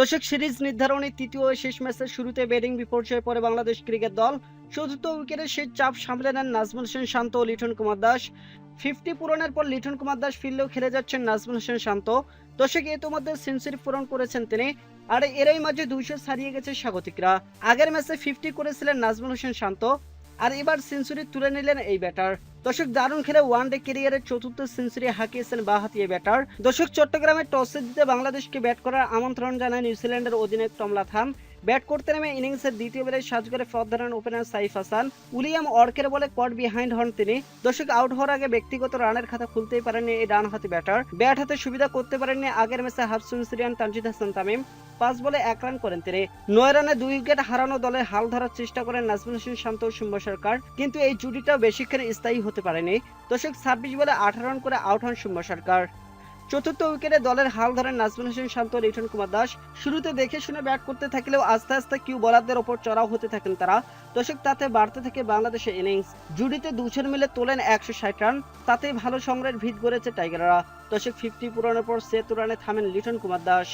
দর্শক সিরিজ নির্ধারণী তৃতীয় ও শেষ ম্যাচের শুরুতে ব্যাটিং বিপর্যয়ে পড়ে বাংলাদেশ ক্রিকেট দল। চতুর্থ উইকেটে সেই চাপ সামলে নেন নাজমুল হোসেন শান্ত ও লিটন কুমার দাস। 50 পূরণের পর লিটন কুমার দাস ফিরলেও খেলে যাচ্ছেন নাজমুল হোসেন শান্ত। দর্শক ইতোমধ্যে সেঞ্চুরি পূরণ করেছেন তিনি। আর এরই মাঝে 200 ছাড়িয়ে গেছে স্বাগতিকরা। আগের ম্যাচে 50 করেছিলেন নাজমুল হোসেন শান্ত, আর এবার সেঞ্চুরি তুলে নিলেন এই ব্যাটার। দর্শক দারুণ খেলে ওয়ানডে ক্যারিয়ারের চতুর্থ সেঞ্চুরি হাঁকিয়েছেন বাঁহাতি এই ব্যাটার। দর্শক চট্টগ্রামে টসে জিতে বাংলাদেশকে ব্যাট করার আমন্ত্রণ জানায় নিউজিল্যান্ডের অধিনায়ক টম লাথাম। ব্যাট করতে নেমে ইনিংসের দ্বিতীয় ওভারে সাজঘরে পথ ধরেন ওপেনার সাইফ হাসান। উইলিয়াম অর্কের বলে কট বিহাইন্ড হন তিনি। দর্শক আউট হওয়ার আগে ব্যক্তিগত রানের খাতা খুলতেই পারেননি এই ডানহাতি ব্যাটার। ব্যাট হাতে সুবিধা করতে পারেননি আগের ম্যাচে হাফ সেঞ্চুরিয়ান তানজিদ হাসান তামিম। 5 বলে 1 রান করেন তিনি। 9 রানে 2 উইকেট হারানো দলের হাল ধরার চেষ্টা করেন নাজমুল হোসেন শান্ত ও শুম্ব সরকার, কিন্তু এই জুটিটাও বেশিক্ষণ স্থায়ী হতে পারেনি। দর্শক 26 বলে 18 রান করে আউট হন শুম্ব সরকার। চতুর্থ উইকেটে দলের হাল ধরেন নাজমুল হোসেন শান্ত ও লিটন কুমার দাস। শুরুতে দেখে শুনে ব্যাট করতে থাকলেও আস্তে আস্তে কিউ বোলারদের ওপর চড়াও হতে থাকেন তারা। দর্শক তাতে বাড়তে থাকে বাংলাদেশের ইনিংস। জুডিতে 2 মিলে তোলেন 160 রান। তাতেই ভালো সংগ্রহের ভিত গড়েছে টাইগাররা। দর্শক 50 পূরণের পর 76 রানে থামেন লিটন কুমার দাস।